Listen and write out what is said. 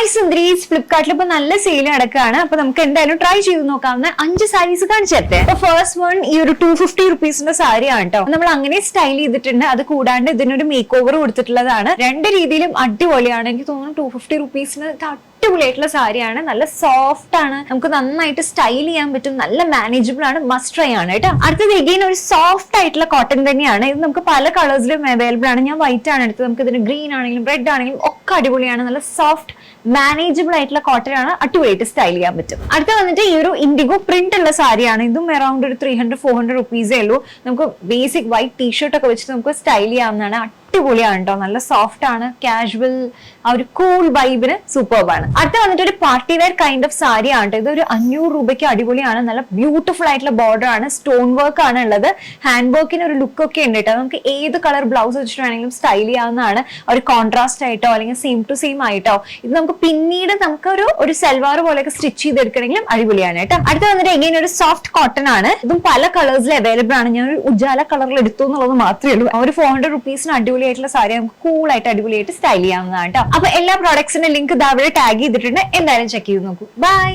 Hi സുന്ദരീസ്, ഫ്ലിപ്കാർട്ടിൽ ഇപ്പൊ നല്ല സെയിൽ നടക്കുകയാണ്. അപ്പൊ നമുക്ക് എന്തായാലും ട്രൈ ചെയ്ത് നോക്കാവുന്ന 5 സാരീസ് കാണിച്ചേരട്ടെ. അപ്പൊ ഫസ്റ്റ് വൺ ഈ ഒരു 250 റുപ്പീസിന്റെ സാരിയാണ് കേട്ടോ. നമ്മൾ അങ്ങനെ സ്റ്റൈൽ ചെയ്തിട്ടുണ്ട്. അത് കൂടാണ്ട് ഇതിനൊരു മേക്ക് ഓവർ കൊടുത്തിട്ടുള്ളതാണ്. രണ്ട് രീതിയിലും അടിപൊളിയാണ്. എനിക്ക് തോന്നുന്നു 250 റുപ്പീസിന് അടിപൊളിയായിട്ടുള്ള സാരിയാണ്. നല്ല സോഫ്റ്റ് ആണ്, നമുക്ക് നന്നായിട്ട് സ്റ്റൈൽ ചെയ്യാൻ പറ്റും, നല്ല മാനേജബിൾ ആണ്, മസ്റ്റ് ട്രൈ ആണ് കേട്ടോ. അടുത്തത് എഗെയിൻ ഒരു സോഫ്റ്റ് ആയിട്ടുള്ള കോട്ടൺ തന്നെയാണ്. ഇത് നമുക്ക് പല കളേഴ്സിലും അവൈലബിൾ ആണ്. ഞാൻ വൈറ്റ് ആണ് എടുത്തത്. നമുക്ക് ഇതിന് ഗ്രീൻ ആണെങ്കിലും റെഡ് ആണെങ്കിലും ഒക്കെ അടിപൊളിയാണ്. നല്ല സോഫ്റ്റ് മാനേജബിൾ ആയിട്ടുള്ള കോട്ടൺ ആണ്, അടിപൊളിയായിട്ട് സ്റ്റൈൽ ചെയ്യാൻ പറ്റും. അടുത്ത വന്നിട്ട് ഈ ഒരു ഇൻഡിഗോ പ്രിന്റ് ഉള്ള സാരിയാണ്. ഇതും അറൌണ്ട് ഒരു 300-400 റുപ്പീസേ ഉള്ളൂ. നമുക്ക് ബേസിക് വൈറ്റ് ടീഷർട്ട് ഒക്കെ വെച്ചിട്ട് നമുക്ക് സ്റ്റൈൽ ചെയ്യാവുന്നതാണ്. അടിപൊളിയാണ് കേട്ടോ, നല്ല സോഫ്റ്റ് ആണ്, കാഷ്വൽ ആ ഒരു കൂൾ വൈബിന് സൂപ്പർബാണ്. അടുത്ത വന്നിട്ട് ഒരു party wear kind of sari ആണ്. ഇത് ഒരു 500 രൂപയ്ക്ക് അടിപൊളിയാണ്. നല്ല ബ്യൂട്ടിഫുൾ ആയിട്ടുള്ള ബോർഡർ ആണ്, സ്റ്റോൺ വർക്ക് ആണ് ഉള്ളത്. ഹാൻഡ് വർക്കിന് ഒരു ലുക്ക് ഒക്കെ ഉണ്ട് കേട്ടോ. നമുക്ക് ഏത് കളർ ബ്ലൗസ് വെച്ചിട്ട് വേണമെങ്കിലും സ്റ്റൈൽ ചെയ്യാവുന്നതാണ്. ഒരു കോൺട്രാസ്റ്റ് ആയിട്ടോ അല്ലെങ്കിൽ സെയിം ടു സെയിം ആയിട്ടോ. ഇത് നമുക്ക് പിന്നീട് നമുക്ക് ഒരു സൽവാർ പോലെയൊക്കെ സ്റ്റിച്ച് ചെയ്തെടുക്കണമെങ്കിലും അടിപൊളിയാണ് കേട്ടോ. അടുത്ത വന്നിട്ട് എങ്ങനെ ഒരു സോഫ്റ്റ് കോട്ടൺ ആണ്. ഇതും പല കളേഴ്സിൽ അവൈലബിൾ ആണ്. ഞാൻ ഒരു ഉജാല കളറിൽ എടുത്തു എന്നുള്ളത് മാത്രമേ ഉള്ളൂ. ഒരു 400 റുപ്പീസിന് അടിപൊളിയായിട്ടുള്ള സാരി നമുക്ക് കൂൾ ആയിട്ട് അടിപൊളിയായിട്ട് സ്റ്റൈൽ ചെയ്യാവുന്നതാണ് കേട്ടോ. അപ്പൊ എല്ലാ പ്രോഡക്ട്സിന്റെ ലിങ്ക് ഇതാ ടാഗ് ചെയ്തിട്ടുണ്ട്. എന്തായാലും ചെക്ക് ചെയ്ത് നോക്കൂ. ബൈ.